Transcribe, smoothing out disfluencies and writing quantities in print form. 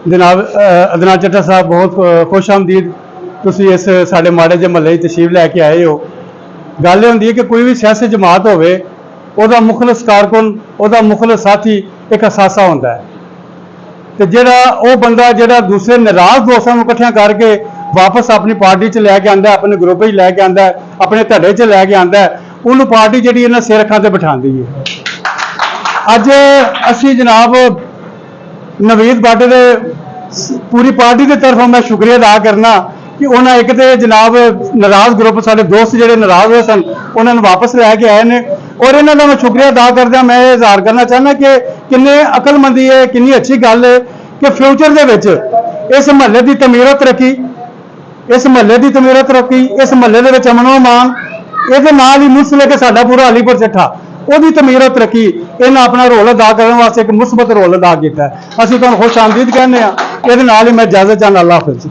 जनाब अदनान चट्टा साहब बहुत खुश आमदीद तुसी इस साडे माड़े जे महल्ले तशरीफ लैके आए हो। गल ये होंदी है कि कोई भी सियासी जमात होवे ओहदा मुखलस कारकुन ओहदा मुखलस साथी एक असासा होंदा है ते जेड़ा वो बंदा जेड़ा दूसरे नाराज दोस्तां नूं इकट्ठियां करके वापस अपनी पार्टी च लैके आंदा है, अपने ग्रुप च लैके आंदा है, अपने धड़े च लैके आंदा है, उन्होंने पार्टी जिहड़ी इन्हां सिर अखां ते बिठांदी है। अज असी जनाब नवीद बाडे दे पूरी पार्टी की तरफ मैं शुक्रिया अदा करना कि उन्हें एक तो जनाब नाराज ग्रुप सारे दोस्त जोड़े नाराज हुए सन उन्होंने वापस लैके आए हैं और इन्हों का मैं शुक्रिया अदा करदा मैं इजहार करना चाहना कि किन्ने अकलमंदी है, किन्नी अच्छी गल है कि फ्यूचर दे विच इस महल्ले की तमीरत रखी, इस महल्ले की तमीरत रखी, इस महल्ले दे विच अमनो अमान ये नाल ही मुस्लिम के साडा पूरा अलीपुर चिट्ठा ਉਹਦੀ तमीरत रखी, इन्हें अपना रोल अदा करने वास्ते एक मुस्बत रोल अदा किया। असं तुहानूं खुश आमदीद कहने ये नाल ही मैं इजाजत चाहना। अल्लाह हाफिज़।